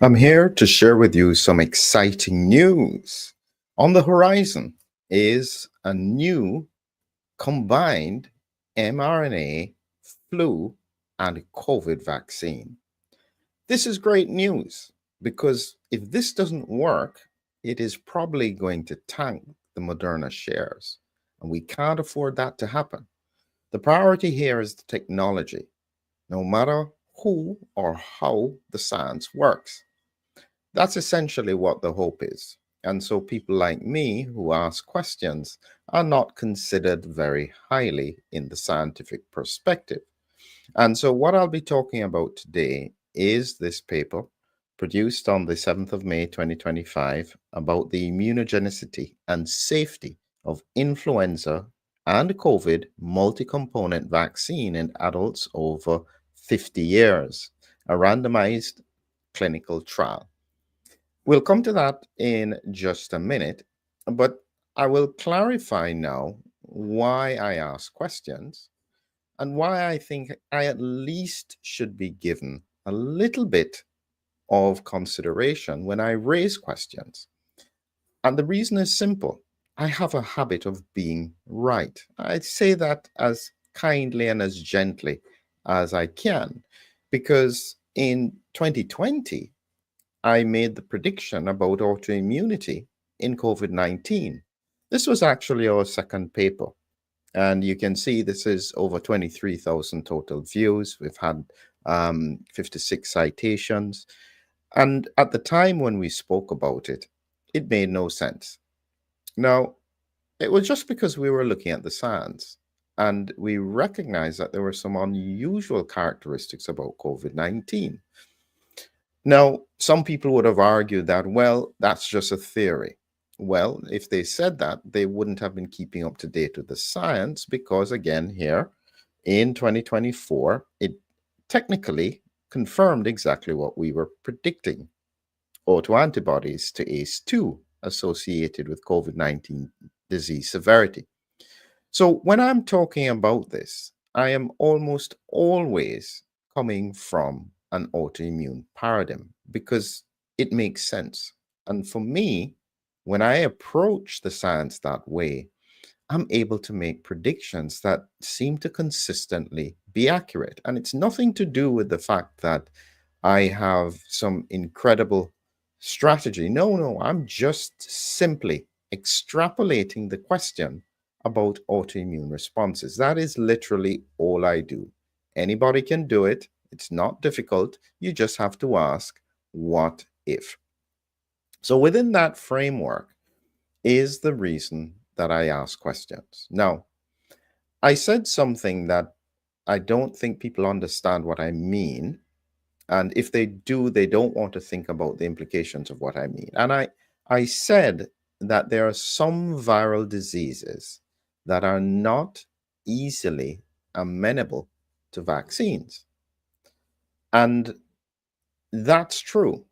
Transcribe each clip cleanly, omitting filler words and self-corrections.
I'm here to share with you some exciting news. On the horizon is a new combined mRNA, flu, and COVID vaccine. This is great news because if this doesn't work, it is probably going to tank the Moderna shares, and we can't afford that to happen. The priority here is the technology, no matter who or how the science works. That's essentially what the hope is. And so people like me who ask questions are not considered very highly in the scientific perspective. And so what I'll be talking about today is this paper produced on the 7th of May 2025 about the immunogenicity and safety of influenza and COVID multi-component vaccine in adults over 50 years, a randomized clinical trial. We'll come to that in just a minute, but I will clarify now why I ask questions and why I think I at least should be given a little bit of consideration when I raise questions. And the reason is simple. I have a habit of being right. I say that as kindly and as gently as I can, because in 2020, I made the prediction about autoimmunity in COVID 19. This was actually our second paper. And you can see this is over 23,000 total views. We've had 56 citations. And at the time when we spoke about it, it made no sense. Now, it was just because we were looking at the science and we recognized that there were some unusual characteristics about COVID 19. Now, some people would have argued that, well, that's just a theory. Well, if they said that, they wouldn't have been keeping up to date with the science because, again, here in 2024, it technically confirmed exactly what we were predicting: autoantibodies to ACE2 associated with COVID 19 disease severity. So, when I'm talking about this, I am almost always coming from an autoimmune paradigm because it makes sense. And for me, when I approach the science that way, I'm able to make predictions that seem to consistently be accurate. And it's nothing to do with the fact that I have some incredible strategy. No, no, I'm just simply extrapolating the question about autoimmune responses. That is literally all I do. Anybody can do it. It's not difficult. You just have to ask, what if? So, within that framework is the reason that I ask questions. Now, I said something that I don't think people understand what I mean. And if they do, they don't want to think about the implications of what I mean. And I said that there are some viral diseases that are not easily amenable to vaccines. And that's true.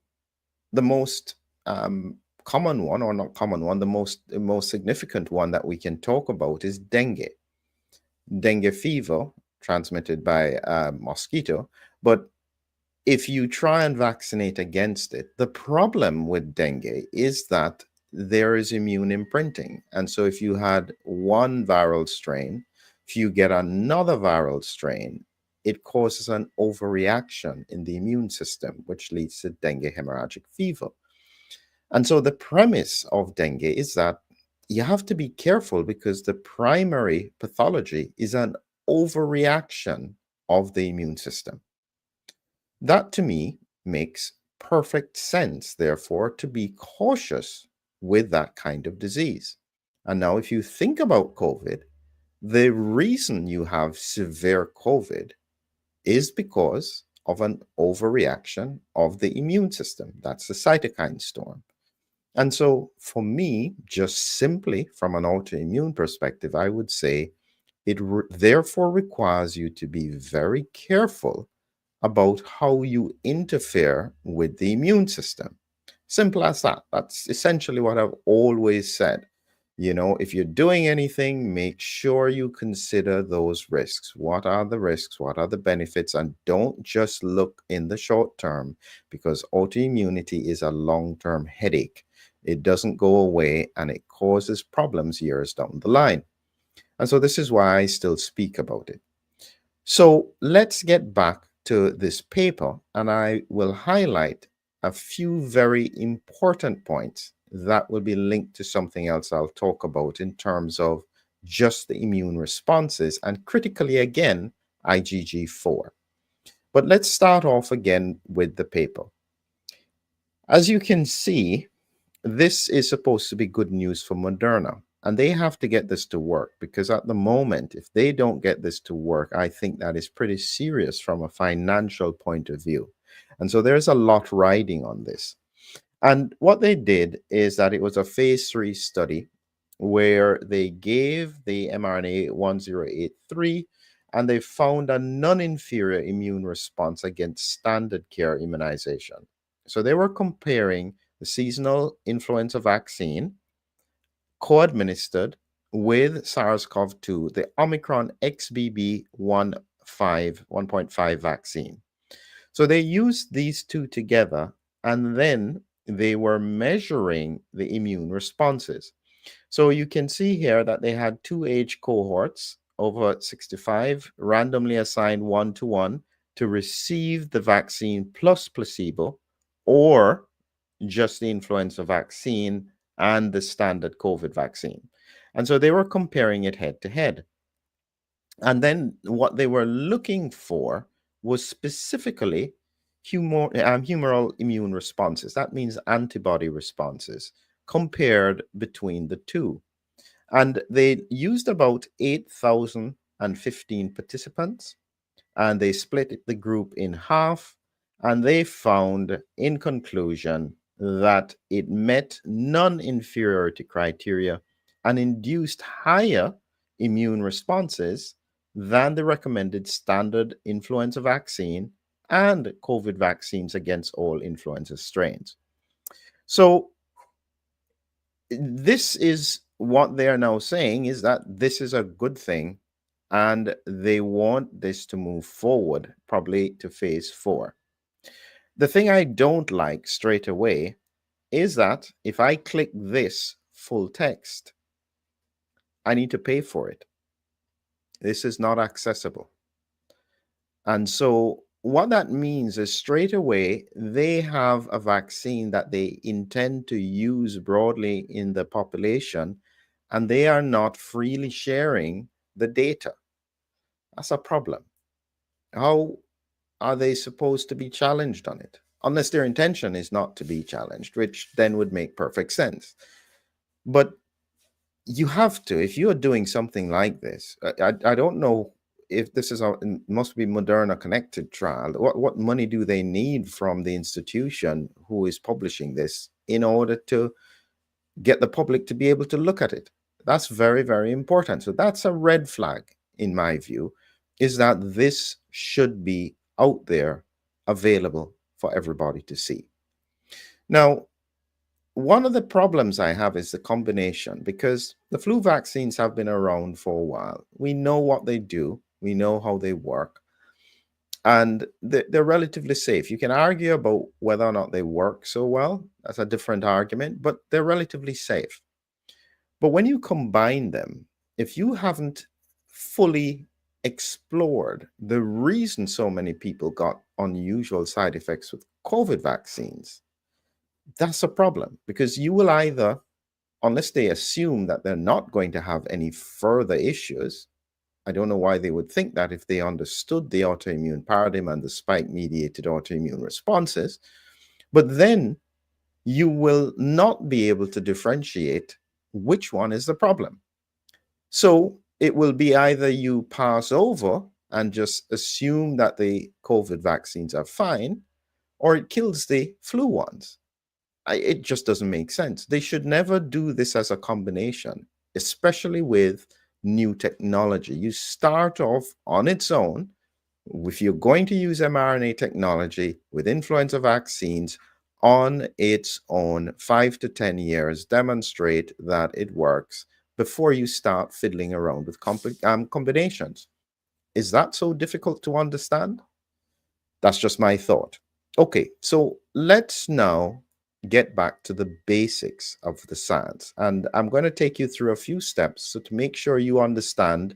The most common one, or not common one, the most significant one that we can talk about is dengue. Dengue fever transmitted by a mosquito. But if you try and vaccinate against it, the problem with dengue is that there is immune imprinting. And so if you had one viral strain, if you get another viral strain, it causes an overreaction in the immune system, which leads to dengue hemorrhagic fever. And so the premise of dengue is that you have to be careful because the primary pathology is an overreaction of the immune system. That to me makes perfect sense, therefore, to be cautious with that kind of disease. And now, if you think about COVID, the reason you have severe COVID is because of an overreaction of the immune system. That's the cytokine storm. And so, for me, just simply from an autoimmune perspective, I would say therefore requires you to be very careful about how you interfere with the immune system. Simple as that. That's essentially what I've always said. If you're doing anything, make sure you consider those risks. What are the risks? What are the benefits? And don't just look in the short term, because autoimmunity is a long-term headache. It doesn't go away and it causes problems years down the line. And so this is why I still speak about it. So let's get back to this paper, and I will highlight a few very important points that will be linked to something else I'll talk about in terms of just the immune responses and critically again, IgG4. But let's start off again with the paper. As you can see, this is supposed to be good news for Moderna, and they have to get this to work, because at the moment, if they don't get this to work, I think that is pretty serious from a financial point of view. And so there's a lot riding on this. And what they did is that it was a phase 3 study where they gave the mRNA 1083 and they found a non-inferior immune response against standard care immunization. So they were comparing the seasonal influenza vaccine co-administered with SARS-CoV-2, the Omicron XBB.1.5 vaccine. So they used these two together, and then they were measuring the immune responses. So you can see here that they had two age cohorts over 65, randomly assigned 1-to-1 to receive the vaccine plus placebo, or just the influenza vaccine and the standard COVID vaccine. And so they were comparing it head to head. And then what they were looking for was specifically humoral immune responses. That means antibody responses compared between the two. And they used about 8,015 participants, and they split the group in half, and they found in conclusion that it met non-inferiority criteria and induced higher immune responses than the recommended standard influenza vaccine and COVID vaccines against all influenza strains. So this is what they are now saying, is that this is a good thing, and they want this to move forward, probably to phase 4. The thing I don't like straight away is that if I click this full text, I need to pay for it. This is not accessible. And so what that means is straight away, they have a vaccine that they intend to use broadly in the population, and they are not freely sharing the data. That's a problem. How are they supposed to be challenged on it? Unless their intention is not to be challenged, which then would make perfect sense. But you have to, if you are doing something like this, I don't know if this is a must be Moderna connected trial. What money do they need from the institution who is publishing this in order to get the public to be able to look at it? That's very, very important. So that's a red flag, in my view, is that this should be out there available for everybody to see. Now, one of the problems I have is the combination, because the flu vaccines have been around for a while. We know what they do, we know how they work, and they're relatively safe. You can argue about whether or not they work so well. That's a different argument, but they're relatively safe. But when you combine them, if you haven't fully explored the reason so many people got unusual side effects with COVID vaccines, that's a problem, because you will either, unless they assume that they're not going to have any further issues, I don't know why they would think that if they understood the autoimmune paradigm and the spike-mediated autoimmune responses, but then you will not be able to differentiate which one is the problem. So it will be either you pass over and just assume that the COVID vaccines are fine, or it kills the flu ones. It just doesn't make sense. They should never do this as a combination, especially with new technology. You start off on its own. If you're going to use mRNA technology with influenza vaccines, on its own, 5 to 10 years, demonstrate that it works before you start fiddling around with combinations. Is that so difficult to understand? That's just my thought. Okay, so let's now get back to the basics of the science. And I'm going to take you through a few steps so to make sure you understand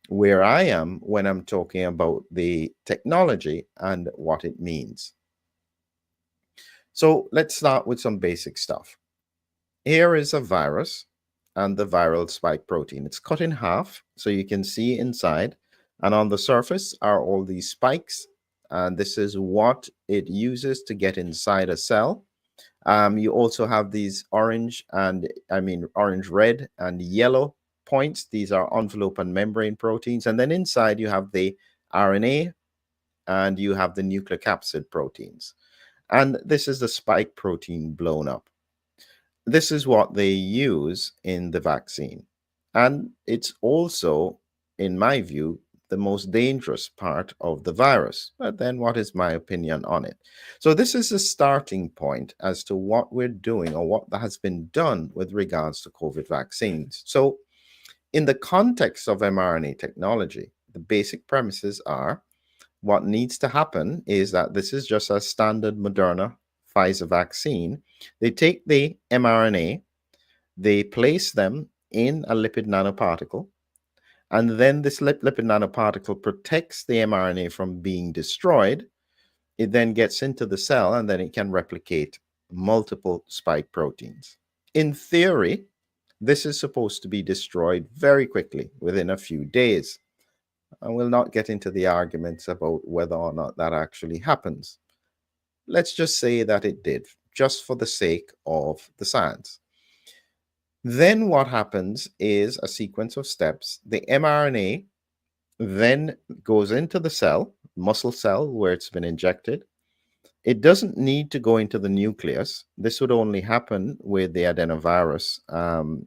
where I am when I'm talking about the technology and what it means. So let's start with some basic stuff. Here is a virus and the viral spike protein. It's cut in half so you can see inside. And on the surface are all these spikes. And this is what it uses to get inside a cell. You also have these orange, red, and yellow points. These are envelope and membrane proteins. And then inside you have the RNA and you have the nucleocapsid proteins. And this is the spike protein blown up. This is what they use in the vaccine. And it's also, in my view, the most dangerous part of the virus. But then what is my opinion on it? So this is a starting point as to what we're doing or what has been done with regards to COVID vaccines. So in the context of mRNA technology, the basic premises are what needs to happen is that this is just a standard Moderna Pfizer vaccine. They take the mRNA, they place them in a lipid nanoparticle, and then this lipid nanoparticle protects the mRNA from being destroyed. It then gets into the cell and then it can replicate multiple spike proteins. In theory, this is supposed to be destroyed very quickly within a few days. I will not get into the arguments about whether or not that actually happens. Let's just say that it did, just for the sake of the science. Then what happens is a sequence of steps. The mRNA then goes into the cell, muscle cell, where it's been injected. It doesn't need to go into the nucleus. This would only happen with the adenovirus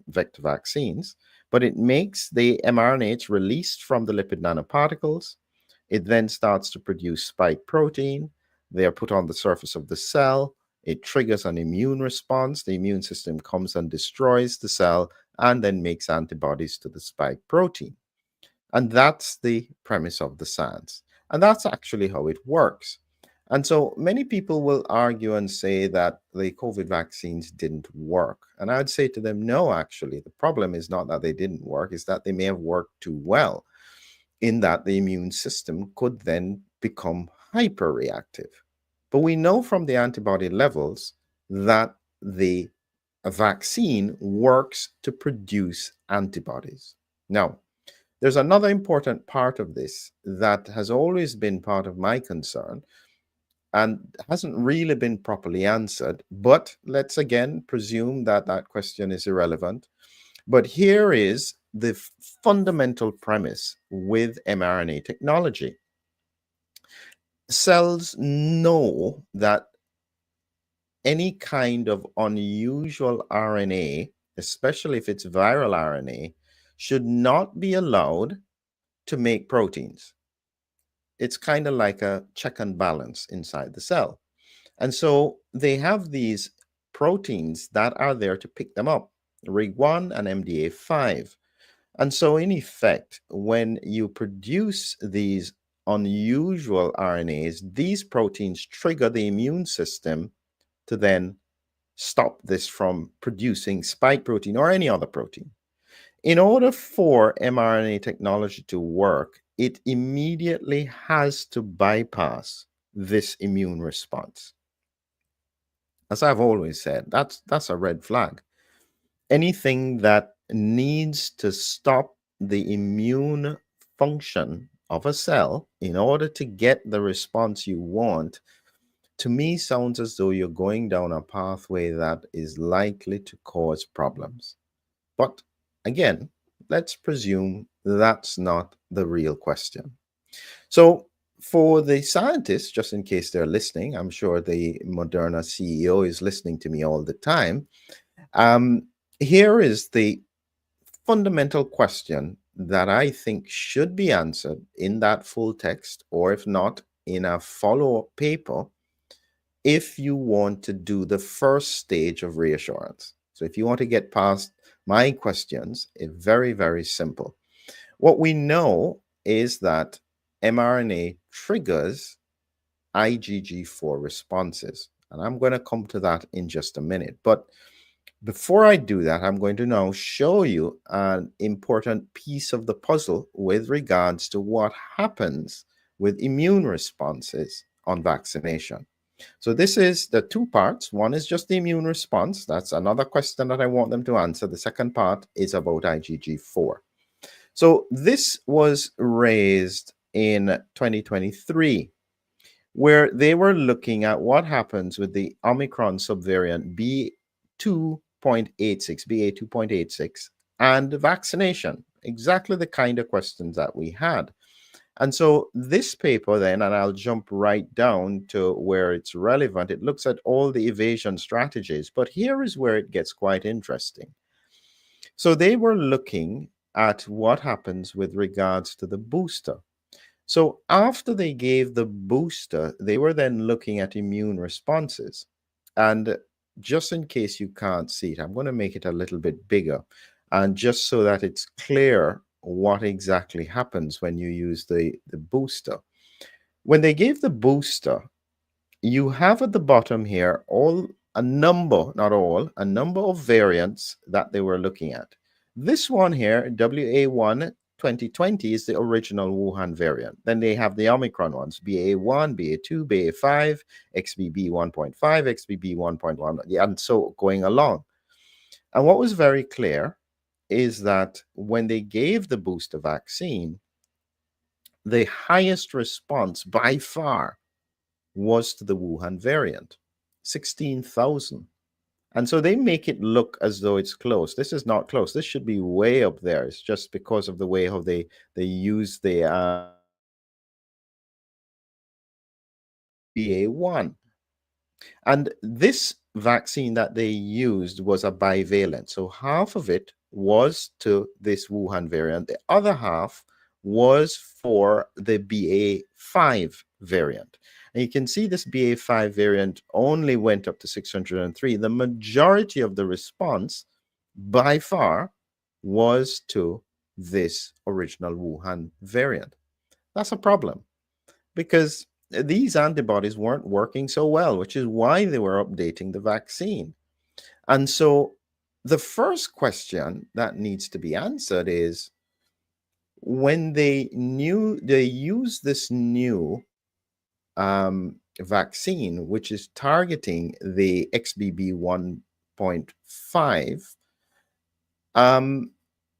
vector vaccines, but it makes the mRNA, it's released from the lipid nanoparticles. It then starts to produce spike protein. They are put on the surface of the cell. It triggers an immune response. The immune system comes and destroys the cell and then makes antibodies to the spike protein. And that's the premise of the science. And that's actually how it works. And so many people will argue and say that the COVID vaccines didn't work. And I'd say to them, no, actually, the problem is not that they didn't work, it's that they may have worked too well, in that the immune system could then become hyperreactive. But we know from the antibody levels that the vaccine works to produce antibodies. Now, there's another important part of this that has always been part of my concern and hasn't really been properly answered. But let's again presume that that question is irrelevant. But here is the fundamental premise with mRNA technology. Cells know that any kind of unusual RNA, especially if it's viral RNA, should not be allowed to make proteins. It's kind of like a check and balance inside the cell. And so they have these proteins that are there to pick them up, RIG1 and MDA5. And so, in effect, when you produce these unusual RNAs, these proteins trigger the immune system to then stop this from producing spike protein or any other protein. In order for mRNA technology to work, it immediately has to bypass this immune response. As I've always said, that's a red flag. Anything that needs to stop the immune function of a cell in order to get the response you want, to me sounds as though you're going down a pathway that is likely to cause problems. But again, let's presume that's not the real question. So for the scientists, just in case they're listening, I'm sure the Moderna CEO is listening to me all the time. Here is the fundamental question that I think should be answered in that full text, or if not, in a follow-up paper. if you want to do the first stage of reassurance. So if you want to get past my questions, it's very, very simple. What we know is that mRNA triggers IgG4 responses. And I'm going to come to that in just a minute. But before I do that, I'm going to now show you an important piece of the puzzle with regards to what happens with immune responses on vaccination. So this is the two parts. One is just the immune response. That's another question that I want them to answer. The second part is about IgG4. So this was raised in 2023, where they were looking at what happens with the Omicron subvariant B2.86, BA2.86, and vaccination. Exactly the kind of questions that we had. And so this paper then, and I'll jump right down to where it's relevant, it looks at all the evasion strategies, but here is where it gets quite interesting. So they were looking at what happens with regards to the booster. So after they gave the booster, they were then looking at immune responses. And just in case you can't see it, I'm going to make it a little bit bigger. And just so that it's clear what exactly happens when you use the booster. When they gave the booster, you have at the bottom here a number, not all, a number of variants that they were looking at. This one here, WA1 2020, is the original Wuhan variant. Then they have the Omicron ones, BA1, BA2, BA5, XBB 1.5, XBB 1.1, and so going along. And what was very clear is that when they gave the booster vaccine, the highest response by far was to the Wuhan variant, 16,000. And so they make it look as though it's close. This is not close. This should be way up there. It's just because of the way how they use the BA1. And this vaccine that they used was a bivalent. So half of it was to this Wuhan variant. The other half was for the BA5 variant. And you can see this BA5 variant only went up to 603. The majority of the response by far was to this original Wuhan variant. That's a problem because these antibodies weren't working so well, which is why they were updating the vaccine. And so the first question that needs to be answered is, when they use this new vaccine, which is targeting the XBB 1.5,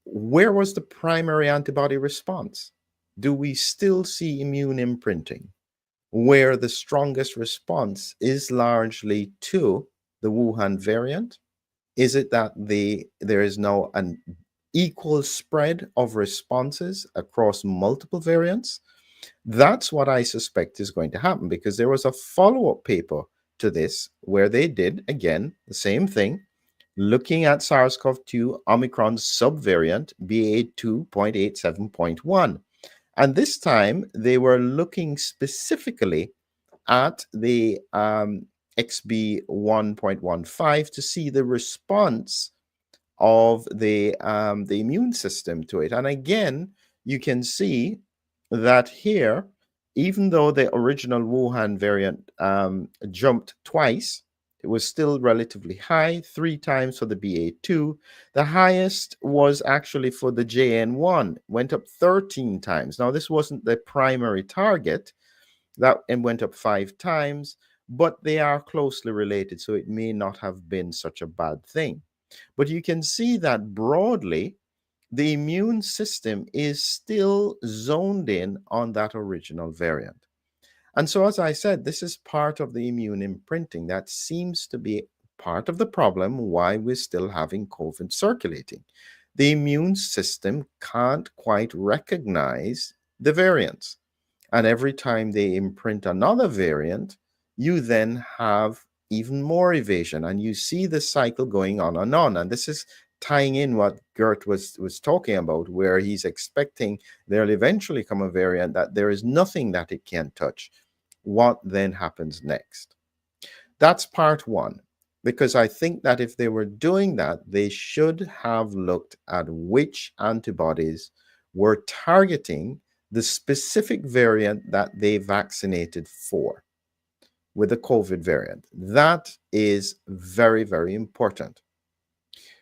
where was the primary antibody response? Do we still see immune imprinting, where the strongest response is largely to the Wuhan variant? Is it that there is now an equal spread of responses across multiple variants? That's what I suspect is going to happen, because there was a follow-up paper to this where they did, again, the same thing, looking at SARS-CoV-2 Omicron subvariant BA2.87.1. And this time, they were looking specifically at the XB 1.15 to see the response of the immune system to it. And again, you can see that here, even though the original Wuhan variant jumped twice, it was still relatively high, 3 times for the BA2. The highest was actually for the JN1, went up 13 times. Now, this wasn't the primary target, that and went up 5 times, but they are closely related, so it may not have been such a bad thing. But you can see that broadly, the immune system is still zoned in on that original variant. And so, as I said, this is part of the immune imprinting that seems to be part of the problem why we're still having COVID circulating. The immune system can't quite recognize the variants. And every time they imprint another variant, you then have even more evasion. And you see the cycle going on and on. And this is tying in what Gert was talking about, where he's expecting there'll eventually come a variant that there is nothing that it can touch. What then happens next? That's part one. Because I think that if they were doing that, they should have looked at which antibodies were targeting the specific variant that they vaccinated for with the COVID variant. That is very, very important.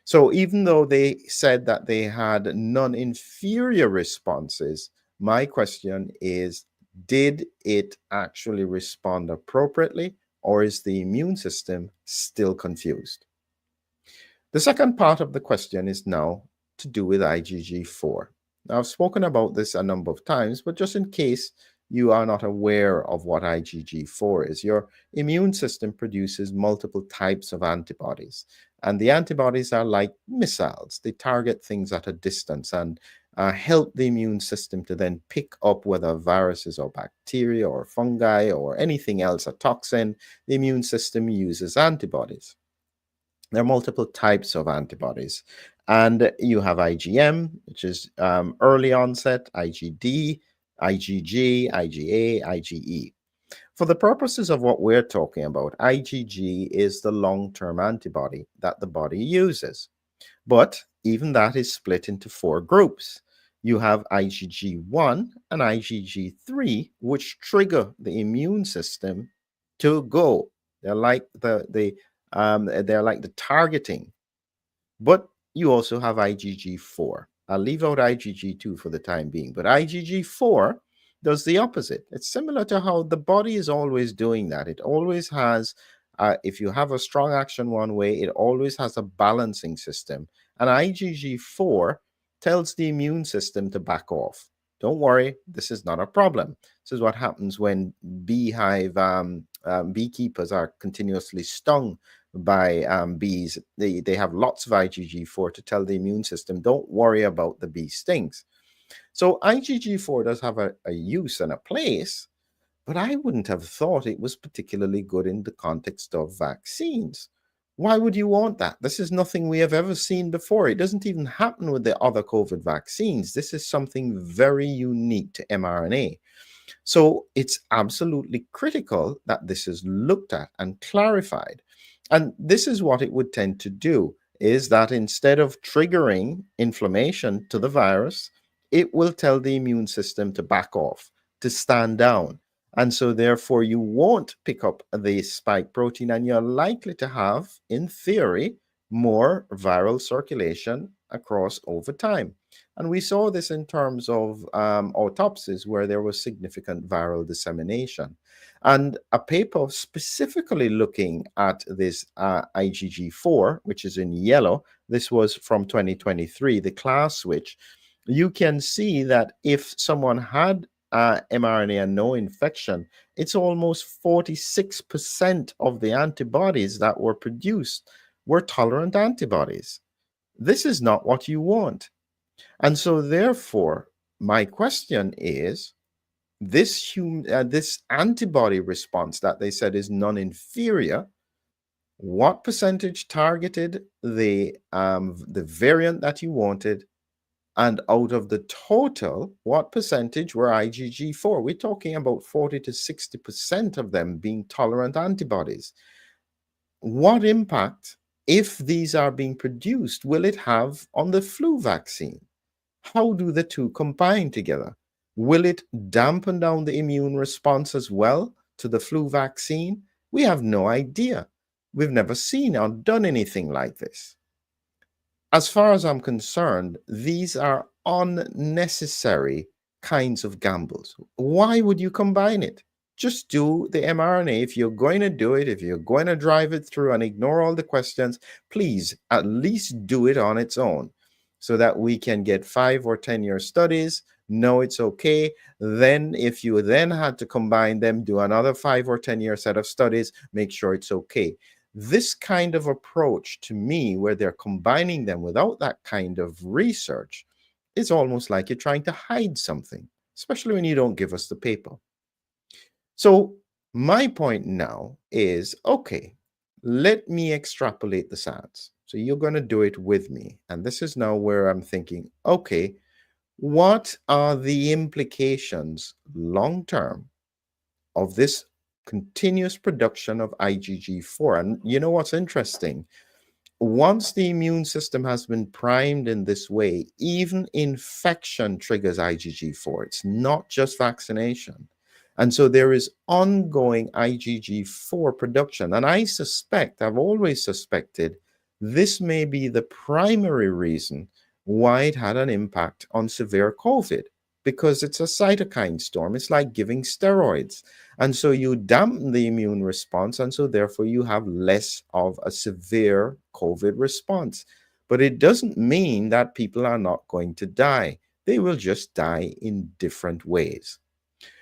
So even though they said that they had non-inferior responses, my question is, did it actually respond appropriately, or is the immune system still confused? The second part of the question is now to do with IgG4. Now, I've spoken about this a number of times, but just in case you are not aware of what IgG4 is, your immune system produces multiple types of antibodies. And the antibodies are like missiles. They target things at a distance and help the immune system to then pick up whether viruses or bacteria or fungi or anything else, a toxin. The immune system uses antibodies. There are multiple types of antibodies. And you have IgM, which is early onset, IgD, IgG, IgA, IgE. For the purposes of what we're talking about, IgG is the long-term antibody that the body uses. But even that is split into four groups. You have IgG1 and IgG3, which trigger the immune system to go. They're like the targeting. But you also have IgG4. I'll leave out IgG2 for the time being, but IgG4 does the opposite. It's similar to how the body is always doing that. It always has, if you have a strong action one way, it always has a balancing system. And IgG4 tells the immune system to back off. Don't worry, this is not a problem. This is what happens when beehive beekeepers are continuously stung by bees. They have lots of IgG4 to tell the immune system, don't worry about the bee stings. So IgG4 does have a use and a place, but I wouldn't have thought it was particularly good in the context of vaccines. Why would you want that? This is nothing we have ever seen before. It doesn't even happen with the other COVID vaccines. This is something very unique to mRNA. So it's absolutely critical that this is looked at and clarified. And this is what it would tend to do, is that instead of triggering inflammation to the virus, it will tell the immune system to back off, to stand down. And so therefore you won't pick up the spike protein, and you're likely to have, in theory, more viral circulation across over time. And we saw this in terms of autopsies where there was significant viral dissemination. And a paper specifically looking at this IgG4, which is in yellow, this was from 2023, the class switch. You can see that if someone had mRNA and no infection, it's almost 46% of the antibodies that were produced were tolerant antibodies. This is not what you want. And so therefore, my question is, this antibody response that they said is non-inferior, what percentage targeted the variant that you wanted? And out of the total, what percentage were IgG4? We're talking about 40 to 60% of them being tolerant antibodies. What impact, if these are being produced, will it have on the flu vaccine? How do the two combine together? Will it dampen down the immune response as well to the flu vaccine? We have no idea. We've never seen or done anything like this. As far as I'm concerned, these are unnecessary kinds of gambles. Why would you combine it? Just do the mRNA. If you're going to do it, if you're going to drive it through and ignore all the questions, please at least do it on its own so that we can get 5 or 10-year studies, know it's okay. Then if you then had to combine them, do another 5 or 10-year set of studies, make sure it's okay. This kind of approach to me, where they're combining them without that kind of research, is almost like you're trying to hide something, especially when you don't give us the paper. So my point now is, okay, let me extrapolate the science. So you're going to do it with me. And this is now where I'm thinking, okay, what are the implications long term of this continuous production of IgG4. And you know what's interesting? Once the immune system has been primed in this way, even infection triggers IgG4. It's not just vaccination. And so there is ongoing IgG4 production. And I suspect, I've always suspected, this may be the primary reason why it had an impact on severe COVID, because it's a cytokine storm. It's like giving steroids. And so you dampen the immune response, and so therefore you have less of a severe COVID response. But it doesn't mean that people are not going to die. They will just die in different ways.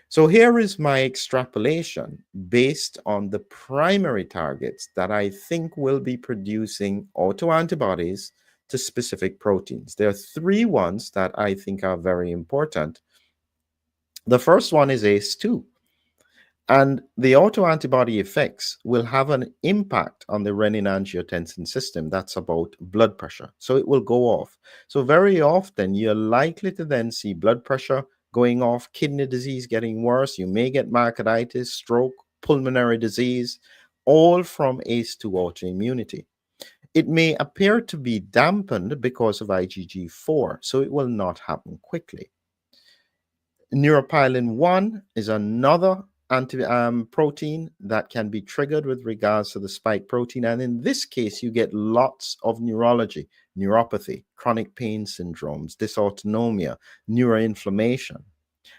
So here is my extrapolation based on the primary targets that I think will be producing autoantibodies to specific proteins. There are three ones that I think are very important. The first one is ACE2. And the autoantibody effects will have an impact on the renin-angiotensin system. That's about blood pressure. So it will go off. So very often you're likely to then see blood pressure going off, kidney disease getting worse. You may get myocarditis, stroke, pulmonary disease, all from ACE2 autoimmunity. It may appear to be dampened because of IgG4, so it will not happen quickly. Neuropilin 1 is another protein that can be triggered with regards to the spike protein. And in this case, you get lots of neurology, neuropathy, chronic pain syndromes, dysautonomia, neuroinflammation.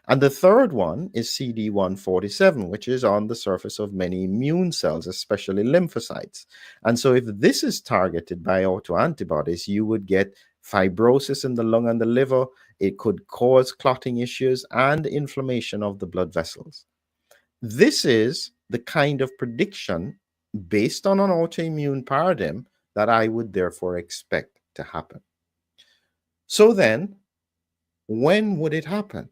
And the third one is CD147, which is on the surface of many immune cells, especially lymphocytes. And so if this is targeted by autoantibodies, you would get fibrosis in the lung and the liver. It could cause clotting issues and inflammation of the blood vessels. This is the kind of prediction based on an autoimmune paradigm that I would therefore expect to happen. So then, when would it happen?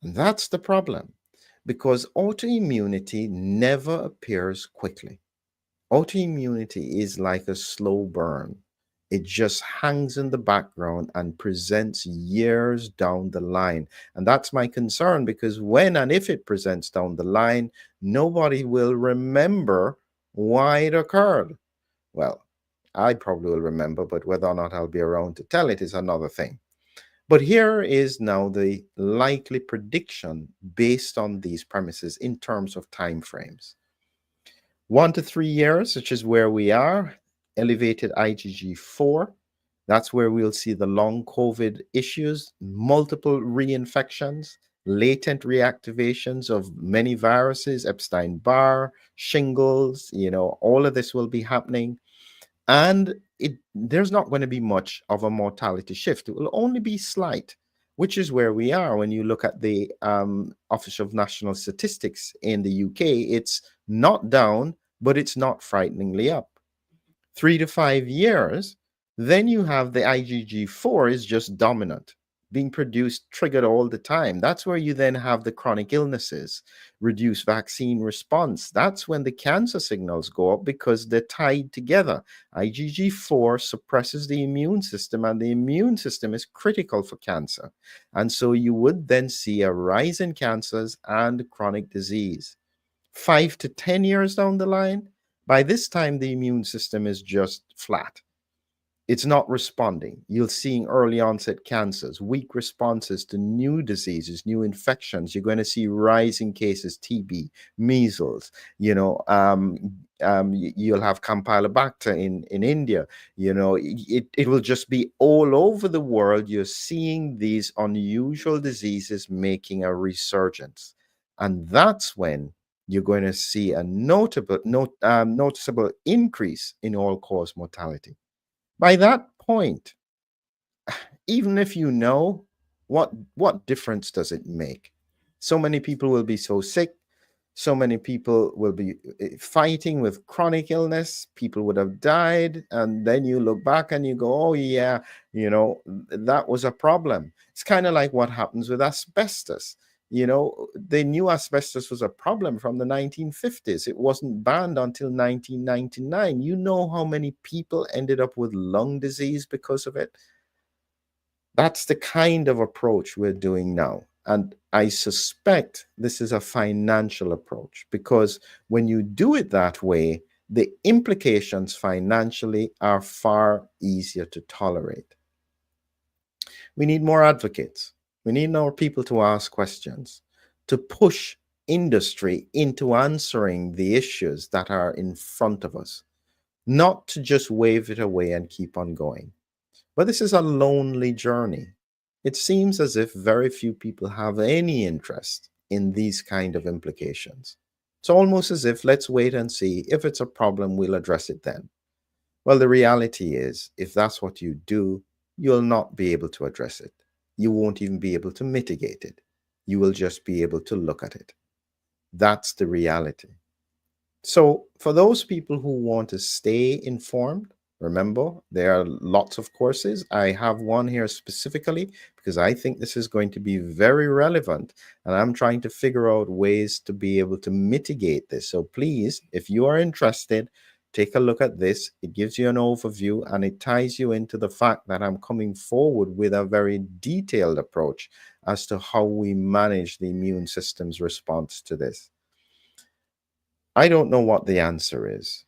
That's the problem, because autoimmunity never appears quickly. Autoimmunity is like a slow burn. It just hangs in the background and presents years down the line. And that's my concern, because when and if it presents down the line, nobody will remember why it occurred. Well, I probably will remember, but whether or not I'll be around to tell it is another thing. But here is now the likely prediction based on these premises in terms of time frames. 1 to 3 years, which is where we are, elevated IgG4. That's where we'll see the long COVID issues, multiple reinfections, latent reactivations of many viruses, Epstein-Barr, shingles, all of this will be happening. And there's not going to be much of a mortality shift. It will only be slight, which is where we are. When you look at the Office of National Statistics in the UK, it's not down, but it's not frighteningly up. 3 to 5 years, then you have the IgG4 is just dominant, being produced, triggered all the time. That's where you then have the chronic illnesses, reduced vaccine response. That's when the cancer signals go up because they're tied together. IgG4 suppresses the immune system, and the immune system is critical for cancer. And so you would then see a rise in cancers and chronic disease. 5 to 10 years down the line, by this time, the immune system is just flat. It's not responding. You're seeing early onset cancers, weak responses to new diseases, new infections. You're going to see rising cases, TB, measles. You'll have Campylobacter in India. It will just be all over the world. You're seeing these unusual diseases making a resurgence. And that's when you're going to see a noticeable increase in all-cause mortality. By that point, even if you know, what difference does it make? So many people will be so sick. So many people will be fighting with chronic illness. People would have died. And then you look back and you go, oh, yeah, that was a problem. It's kind of like what happens with asbestos. They knew asbestos was a problem from the 1950s. It wasn't banned until 1999. You know how many people ended up with lung disease because of it? That's the kind of approach we're doing now. And I suspect this is a financial approach because when you do it that way, the implications financially are far easier to tolerate. We need more advocates. We need more people to ask questions, to push industry into answering the issues that are in front of us, not to just wave it away and keep on going. But this is a lonely journey. It seems as if very few people have any interest in these kind of implications. It's almost as if let's wait and see if it's a problem, we'll address it then. Well, the reality is, if that's what you do, you'll not be able to address it. You won't even be able to mitigate it. You will just be able to look at it. That's the reality. So, for those people who want to stay informed, remember there are lots of courses. I have one here specifically because I think this is going to be very relevant, and I'm trying to figure out ways to be able to mitigate this. So, please, if you are interested, take a look at this. It gives you an overview and it ties you into the fact that I'm coming forward with a very detailed approach as to how we manage the immune system's response to this. I don't know what the answer is,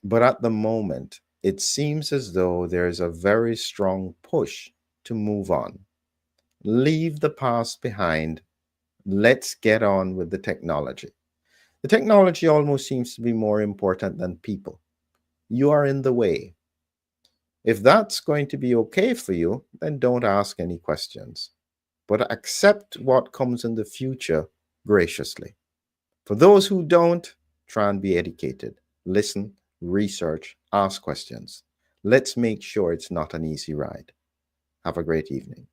but at the moment, it seems as though there is a very strong push to move on. Leave the past behind. Let's get on with the technology. The technology almost seems to be more important than people. You are in the way. If that's going to be okay for you, then don't ask any questions, but accept what comes in the future graciously. For those who don't, try and be educated. Listen, research, ask questions. Let's make sure it's not an easy ride. Have a great evening.